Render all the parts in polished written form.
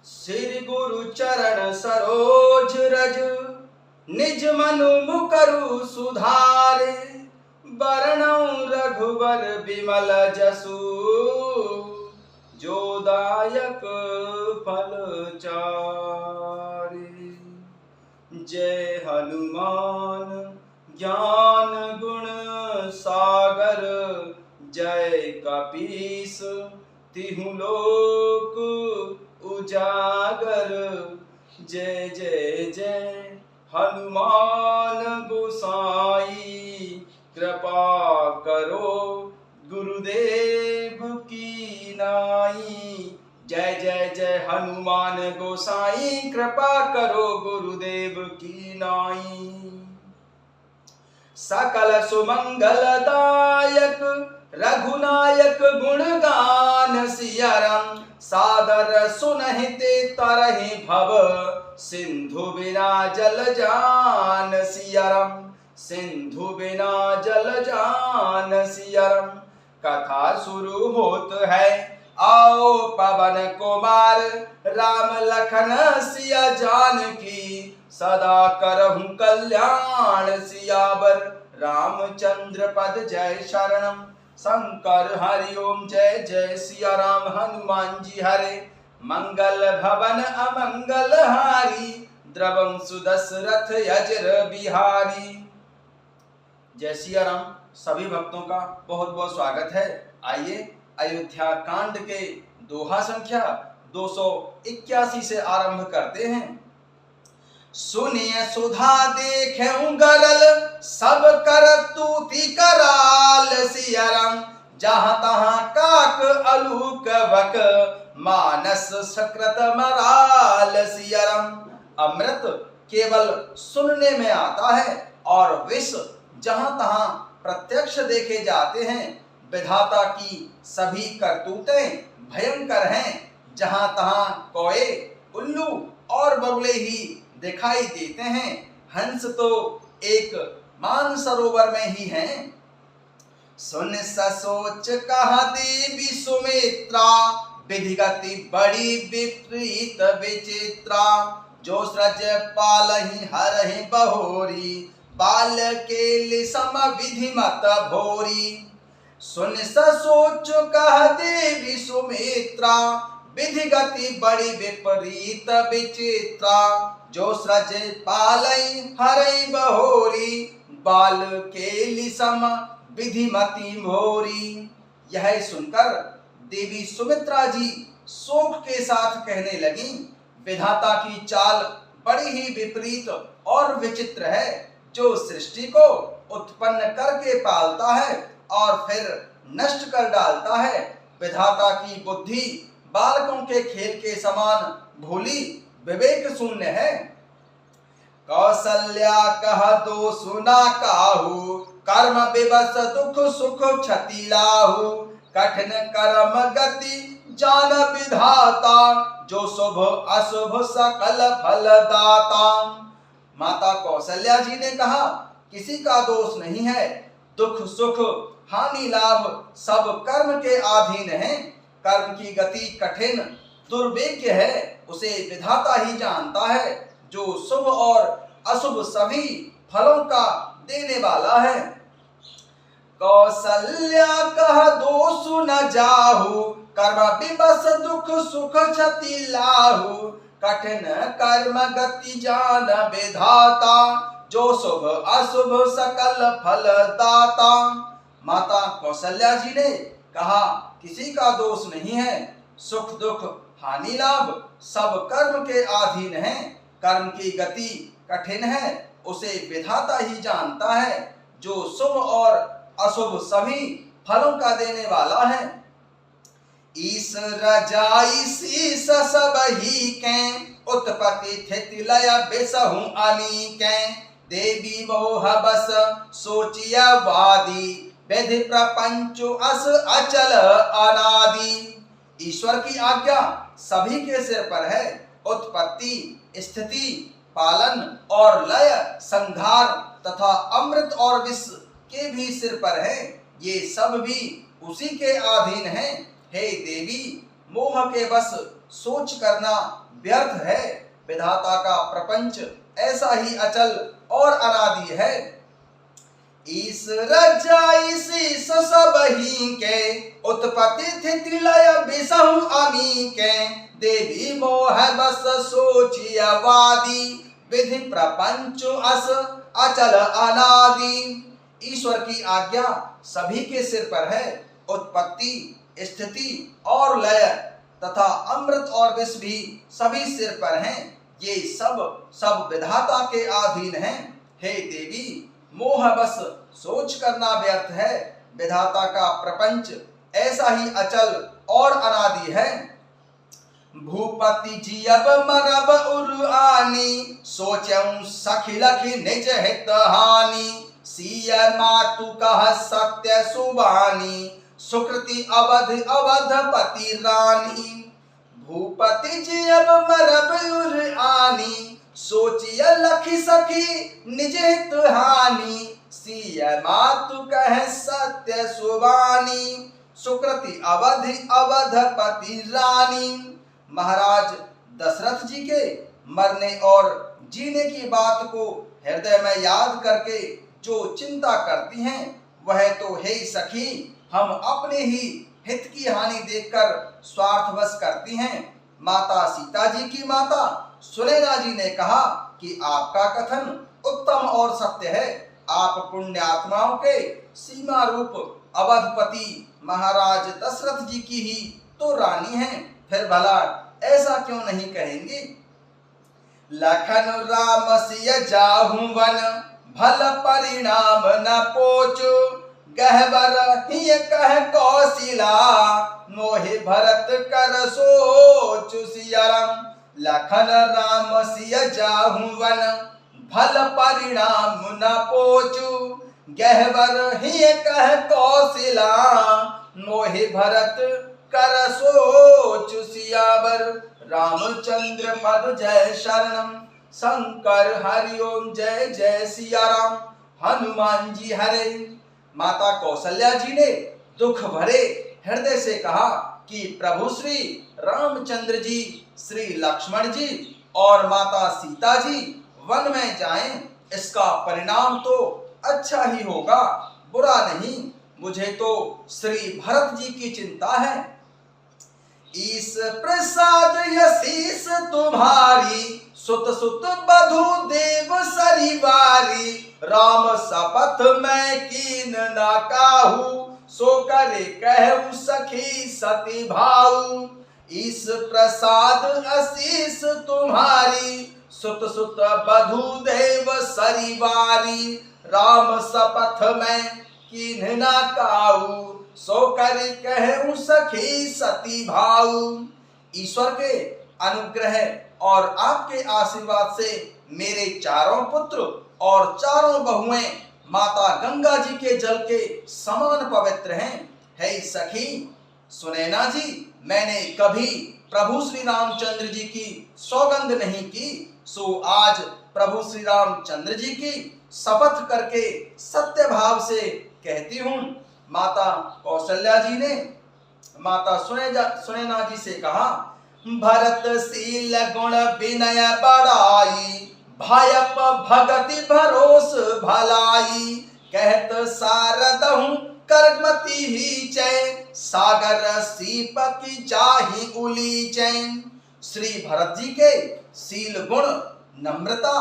श्री गुरु चरण सरोज रज, निज मनु मुकरु सुधारे। बरनउँ रघुवर बिमल जसु, जो दायक फल चारे। जय हनुमान ज्ञान गुण सागर, जय कपीस तिहु लोक उजागर। जय जय जय हनुमान गोसाई, कृपा करो गुरुदेव की नाई। जय जय जय हनुमान गोसाई, कृपा करो गुरुदेव की नाई। सकल सुमंगलदायक रघुनायक, गुणगान सियाराम। सादर सुनहिते तरहि भव, सिंधु बिना जल जान सियाराम। सिंधु बिना जल जान सियाराम। कथा शुरू होत है, आओ पवन कुमार। राम लखन सिया जानकी, सदा करहूँ कल्याण सियावर। रामचंद्र पद जय शरणम, शंकर हरि ओम जय जय सिया राम। हनुमान जी हरे, मंगल भवन अमंगल हारी। द्रवं सुदशरथ अजर बिहारी। जय सिया राम। सभी भक्तों का बहुत बहुत स्वागत है। आइए अयोध्या कांड के दोहा संख्या 281 से आरंभ करते हैं। सुनिए सुधा देखें गरल, सब कर तूती कराल सियाराम। जहाँ तहाँ काक अलूक बक, मानस सकृत मराल सियाराम। अमृत केवल सुनने में आता है और विष जहाँ तहाँ प्रत्यक्ष देखे जाते हैं। विधाता की सभी करतूतें भयंकर हैं। जहाँ तहाँ कौए, उल्लू और बगुले ही दिखाई देते हैं। हंस तो एक मानसरोवर में ही हैं। सुन ससोच कहा देवी सुमित्रा, विधिगति बड़ी विपरीत विचित्रा। जो सृज पालहि हरहि बहोरी, बाल के सम विधि मत भोरी। सुन ससोच कह देवी सुमित्रा, विधिगति बड़ी विपरीत विचित्रा। जो सृज पालई हरई बहोरी, बाल के सम विधिमति भोरी। यह सुनकर देवी सुमित्रा जी शोक के साथ कहने लगी, विधाता की चाल बड़ी ही विपरीत और विचित्र है। जो सृष्टि को उत्पन्न करके पालता है और फिर नष्ट कर डालता है। विधाता की बुद्धि बालकों के खेल के समान भोली विवेक शून्य है। कौसल्या कह दो सुना काहू, कर्म विवश दुख सुख क्षति लाहू। कठिन कर्म गति जान विधाता, जो शुभ अशुभ सकल फल दाता। माता कौशल्या जी ने कहा, किसी का दोष नहीं है। दुख सुख हानि लाभ सब कर्म के अधीन है। कर्म की गति कठिन दुर्भाग्य है, उसे विधाता ही जानता है। जो शुभ और अशुभ सभी फलों का देने वाला है। कौशल्या कह दोष न जाहू, कर्म विवश दुख सुख क्षति लाहू। कठिन कर्म गति जान विधाता, जो शुभ अशुभ सकल फल दाता। माता कौशल्या जी ने कहा, किसी का दोष नहीं है। सुख दुख हानि लाभ सब कर्म के अधीन है। कर्म की गति कठिन है, उसे विधाता ही जानता है। जो शुभ और अशुभ सभी फलों का देने वाला है। ईश रजाई शीस सब ही के, उत्पत्ति स्थिति लय बेसहु अनीके। देवी मोह बस सोचिया वादी, विधि प्रपंच अस अचल अनादि। ईश्वर की आज्ञा सभी के सिर पर है। उत्पत्ति स्थिति पालन और लय संहार तथा अमृत और विष के भी सिर पर है। ये सब भी उसी के अधीन हैं। हे देवी, मोह के बस सोच करना व्यर्थ है। विधाता का प्रपंच ऐसा ही अचल और अनादि है। ईस रजाई शीस सबही के उत्पत्ति स्थिति लय बिसहु अमी के देवी मोह बस सोचिया वादी विधि प्रपंच अस अचल अनादि। ईश्वर की आज्ञा सभी के सिर पर है। उत्पत्ति स्थिति और लय तथा अमृत और विष भी सभी सिर पर हैं। ये सब विधाता के अधीन हैं। हे देवी, मोह बस सोच करना व्यर्थ है। विधाता का प्रपंच ऐसा ही अचल और अनादि है। भूपति जियब मरब उर्आनी सोचऊं सखी लखी निज हित हानि। सिय मातु कह सत्य सुबानी सुकृति अवध अवधपति रानी। भूपति जियब मरब उर्आनी सोचिय लखी सखी निज हित हानि। सिय मातु कह सत्य सुबानी सुकृति अवधि अवधपति रानी। महाराज दशरथ जी के मरने और जीने की बात को हृदय में याद करके जो चिंता करती हैं, वह तो हे सखी हम अपने ही हित की हानि देखकर स्वार्थवश करती हैं। माता सीता जी की माता सुनैना जी ने कहा कि आपका कथन उत्तम और सत्य है। आप पुण्यात्माओं के सीमा रूप अवधपति महाराज दशरथ जी की ही तो रानी हैं, फिर भला ऐसा क्यों नहीं कहेंगे। लखन राम सिय जाहु वन भल परिणाम न पोचु। गहबर ही कह कौशिला मोहि भरत कर सोचु सियरम। लखन राम सिय जाहु वन भल परिणाम न पोचु। गहबर ही कह कौशिला मोहि भरत कर सोचु सियावर। रामचंद्र पद जय शरणम शंकर हरिओम जय जय सिया राम। हनुमान जी हरे। माता कौशल्या जी ने दुख भरे हृदय से कहा कि प्रभु श्री रामचंद्र जी, श्री लक्ष्मण जी और माता सीता जी वन में जाएं, इसका परिणाम तो अच्छा ही होगा, बुरा नहीं। मुझे तो श्री भरत जी की चिंता है। ईस प्रसाद यशीस तुम्हारी सुत सुत बधु देव सरिवारी। राम शपथ मैं कीन न काहू सो करे कहू सखी सती भाऊ। ईस प्रसाद आशीष तुम्हारी सुत सुत बधु देव सरिवारी। राम शपथ मैं कीन न काहू सो कर कहूं सखी सती भाऊ। ईश्वर के अनुग्रह और आपके आशीर्वाद से मेरे चारों पुत्र और चारों बहुएं माता गंगा जी के जल के समान पवित्र हैं। हे सखी सुनैना जी, मैंने कभी प्रभु श्री रामचंद्र जी की सौगंध नहीं की, सो आज प्रभु श्री रामचंद्र जी की शपथ करके सत्य भाव से कहती हूँ। माता कौशल्या जी ने माता सुनैना जी से कहा, भरतशील गुण विनय बड़ाई भायप भगति भरोस भलाई। कहत सारदहु कर्मति ही चैन सागर सीप की चाही उली चैन। श्री भरत जी के शील गुण, नम्रता,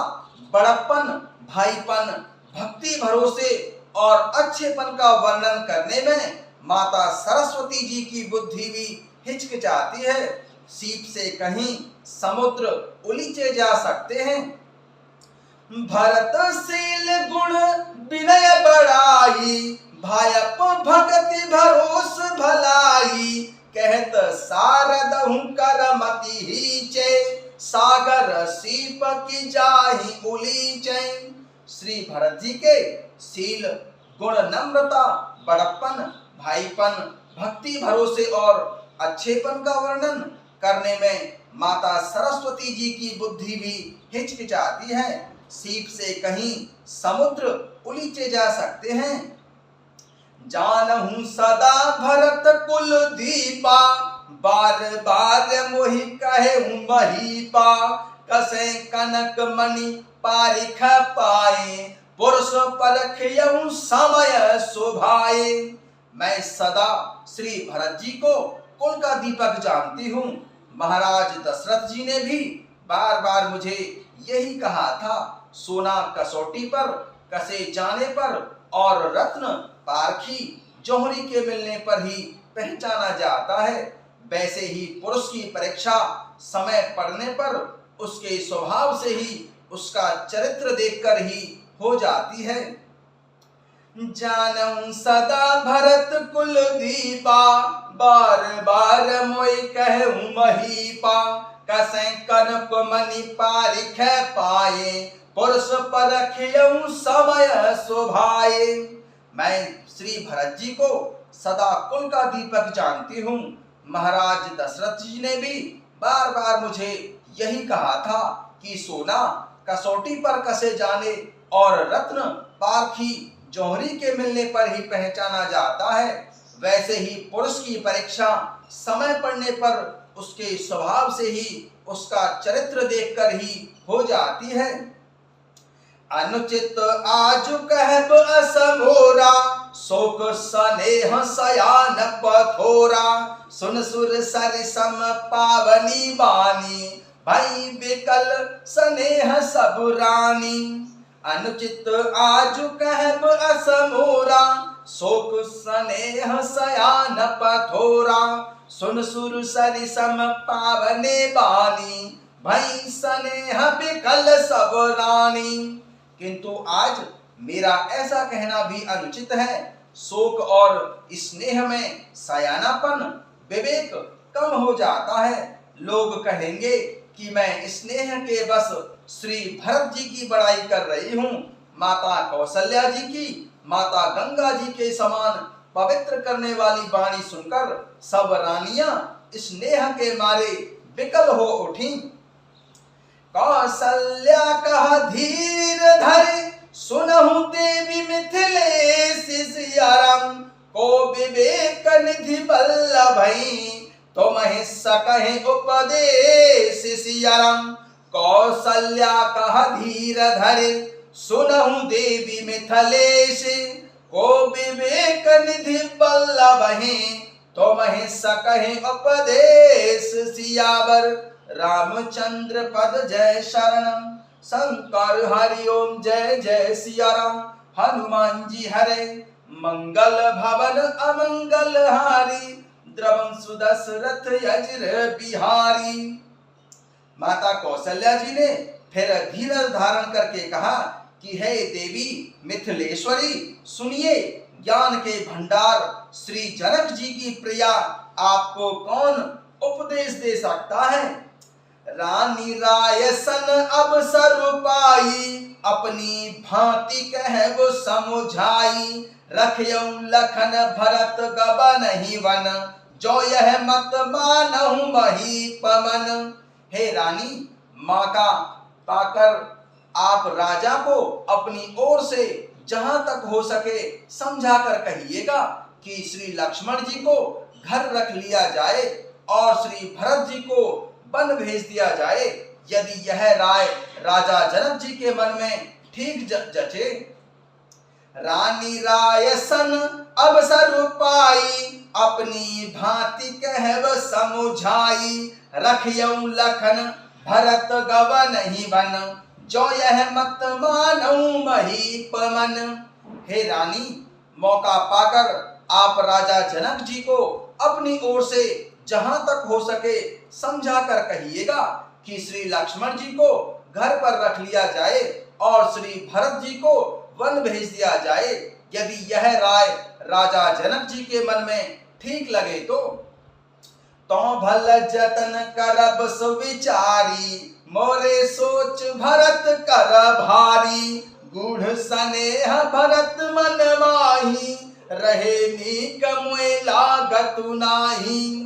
बड़प्पन, भाईपन, भक्ति, भरोसे और अच्छेपन का वर्णन करने में माता सरस्वती जी की बुद्धि भी हिचकिचाती है। सीप से कहीं समुद्र उलीचे जा सकते हैं। भरतशील गुण विनय बड़ाई भायप भगति भरोस भलाई। कहत सारदहु करमति ही चे सागर सीप की जाही उली चैन। श्री भरत जी के शील गुण, नम्रता, बड़प्पन, भाईपन, भक्ति, भरोसे और अच्छेपन का वर्णन करने में माता सरस्वती जी की बुद्धि भी हिचकिचाती है। सीप से कहीं समुद्र उलीचे जा सकते हैं। जानहु सदा भरत कुल दीपा बार बार मोहि कहे महीपा, कसे कनक मणि पारिख पाए, पुरुष परखियऊ समय शोभाए। मैं सदा श्री भरत जी को कुल का दीपक जानती हूँ। महाराज दशरथ जी ने भी बार बार मुझे यही कहा था, सोना कसौटी पर कसे जाने पर और रत्न पारखी जौहरी के मिलने पर ही पहचाना जाता है। वैसे ही पुरुष की परीक्षा समय पड़ने पर उसके स्वभाव से ही, उसका चरित्र देखकर ही हो जाती है। जानऊं सदा भरत कुल दीपा, बार बार मोई कहूं महीपा, कसे कनक मणि पारिख पाए, पुरुष परखियऊ समय शोभाए। मैं श्री भरत जी को सदा कुल का दीपक जानती हूँ। महाराज दशरथ जी ने भी बार बार मुझे यही कहा था कि सोना कसौटी पर कसे जाने और रत्न पारखी जौहरी के मिलने पर ही पहचाना जाता है। वैसे ही पुरुष की परीक्षा समय पड़ने पर उसके स्वभाव से ही, उसका चरित्र देखकर ही हो जाती है। अनुचित आज कहब असमोरा, शोक स्नेह सयान पथोरा, सुन सुर सरिसम पावनी बानी, भई बिकल स्नेह सब रानी। अनुचित आज कहब असमोरा, शोक स्नेह सयान पथोरा, सुन सुर सरिसम पावने बानी, भई स्नेह बिकल सब रानी। किंतु आज मेरा ऐसा कहना भी अनुचित है। शोक और स्नेह में सयानापन, विवेक कम हो जाता है। लोग कहेंगे कि मैं स्नेह के बस श्री भरत जी की बड़ाई कर रही हूँ। माता कौशल्या जी की, माता गंगा जी के समान पवित्र करने वाली वाणी सुनकर सब रानियां स्नेह के मारे विकल हो उठी। कौशल्या कहा धीर धरि, सुनहु देवी मिथिलेश सियाराम, को विवेक निधि बल्लभई, तुमहि सकहि उपदेश सियाराम। कौशल्या कहा धीर धरि, सुनहु देवी मिथिलेश, को विवेक निधि बल्लभहि, तुमहि सकहि उपदेश सियावर। रामचंद्र पद जय शरणम, शंकर हरि ओम जय जय सिया राम। हनुमान जी हरे, मंगल भवन अमंगल हारी, द्रवं सुदशरथ यज्र बिहारी। माता कौशल्या जी ने फिर धीरज धारण करके कहा कि हे देवी मिथिलेश्वरी, सुनिए, ज्ञान के भंडार श्री जनक जी की प्रिया, आपको कौन उपदेश दे सकता है। रानी राय सन अवसर पाई, अपनी भांति कहब समुझाई, रखयऊ लखन भरत गबनहि वन, जो यह मत मानहु महीपमन। हे रानी, मौका पाकर आप राजा को अपनी ओर से जहां तक हो सके समझा कर कहिएगा कि श्री लक्ष्मण जी को घर रख लिया जाए और श्री भरत जी को वन भेज दिया जाए। यदि यह राय राजा जनक जी के मन में ठीक जचे। रानी राय सन अवसर पाई, अपनी भांति कहब समुझाई, रखयऊ लखन भरत गबनहि वन, जो यह मत मानऊ महीपमन। हे रानी, मौका पाकर आप राजा जनक जी को अपनी ओर से जहां तक हो सके समझा कर कहिएगा कि श्री लक्ष्मण जी को घर पर रख लिया जाए और श्री भरत जी को वन भेज दिया जाए। यदि यह राय राजा जनक जी के मन में ठीक लगे तो भल जतन करब सुविचारी, मोरे सोच भरत कर भारी, गूढ़ स्नेह भरत मन माही, रहे नीक मुए लागतु नाही।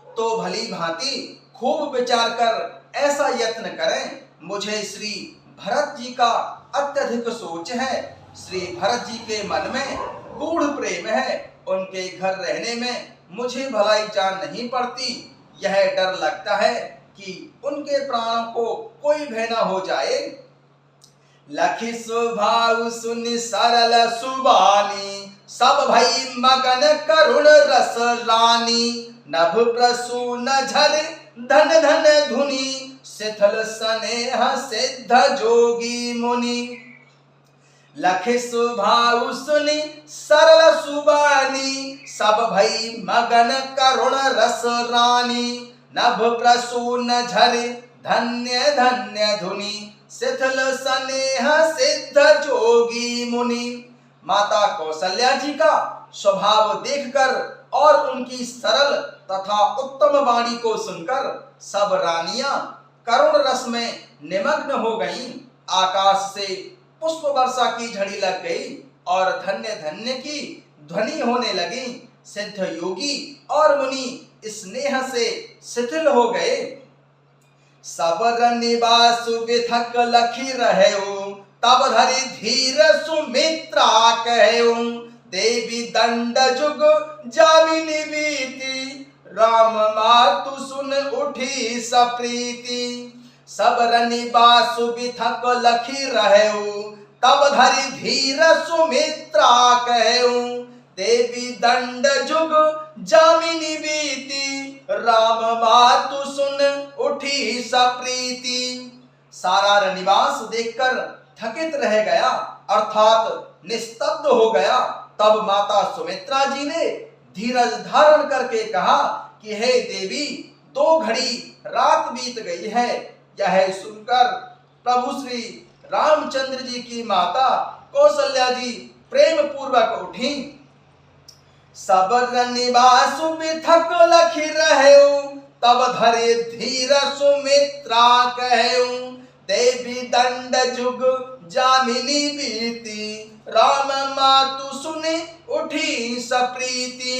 तो भली भांति खूब विचार कर ऐसा यत्न करें। मुझे श्री भरत जी का अत्यधिक सोच है। श्री भरत जी के मन में गूढ़ प्रेम है। उनके घर रहने में मुझे भलाई जान नहीं पड़ती। यह डर लगता है कि उनके प्राणों को कोई भय न हो जाए। लखी स्वभाव सुनि सरल सुबानी, सब भई मगन करुण रस रानी। नभ प्रसून झर धन धन धुनि, शिथिल स्नेह सिद्ध जोगी मुनि। लखि स्वभाव सुनि सरल सुबानी, सब भई मगन करुण रस रानी। नभ प्रसून झर धन्य धन्य धुनि, शिथिल स्नेह सिद्ध जोगी मुनि। माता कौशल्या जी का स्वभाव देखकर और उनकी सरल तथा उत्तम वाणी को सुनकर सब रानियां करुण रस में निमग्न हो गईं। आकाश से पुष्प वर्षा की झड़ी लग गई और धन्य धन्य की ध्वनि होने लगी। सिद्ध योगी और मुनि स्नेह से शिथिल हो गए। सबर निवास विथक लखी रहेऊ, तब धरि धीर सुमित्रा कहेऊ। देवी दंड जुग जामिनी बीती, राम मातु सुन उठी सप्रीति। सबर निवास विथक लखी रहेऊ, तब धरि धीर सुमित्रा कहेऊ। देवी दंड जुग जामिनी बीती, राम मातु सुन उठी सप्रीति। सारा रनिवास देखकर थकित रह गया अर्थात निस्तब्ध हो गया। तब माता सुमित्रा जी ने धीरज धारण करके कहा कि हे देवी, 2 घड़ी रात बीत गई है। यह सुनकर प्रभु श्री रामचंद्र जी की माता कौशल्या जी प्रेम पूर्वक उठी। सबर निवास विथक लखी रहेऊ, तब धरे धीर सुमित्रा कहेऊ। देवी दंड जुग जामिनी बीती, राम मातु सुने उठी सप्रीति।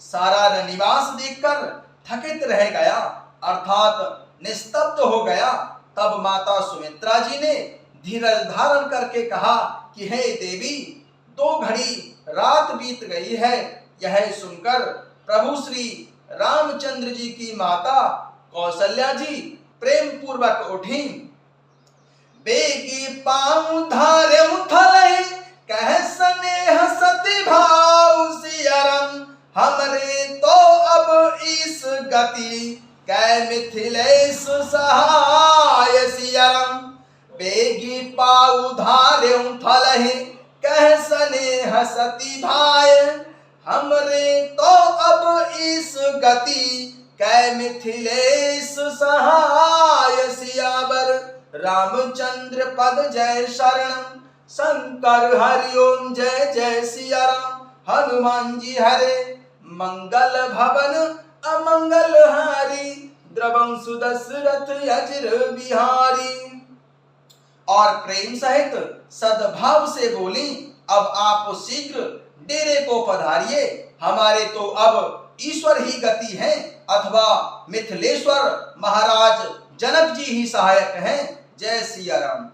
सारा रनिवास देखकर थकित रह गया अर्थात निस्तब्ध हो गया। तब माता सुमित्रा जी ने धीरज धारण करके कहा कि हे देवी, 2 घड़ी रात बीत गई है। यह सुनकर प्रभु श्री रामचंद्र जी की माता कौशल्या जी प्रेम पूर्वक उठी। बेगी पाँव धारे उथले, कह स्नेह सती भाव सियरम। हमरे तो अब इस गति, कै मिथिलेश सहाय सियरम। बेगी पाँव धारे उथले, कह स्नेह सती भाय। हमरे तो अब इस गति, कै मिथिलेश सहाय सियावर। रामचंद्र पद जय शरणम, शंकर हरिओम जय जय सिया राम। हनुमान जी हरे मंगल भवन अमंगल हारी, द्रवं सुदशरथ अजर बिहारी। और प्रेम सहित सद्भाव से बोली, अब आप शीघ्र डेरे को पधारिए। हमारे तो अब ईश्वर ही गति है अथवा मिथिलेश्वर महाराज जनक जी ही सहायक हैं। जय सिया राम।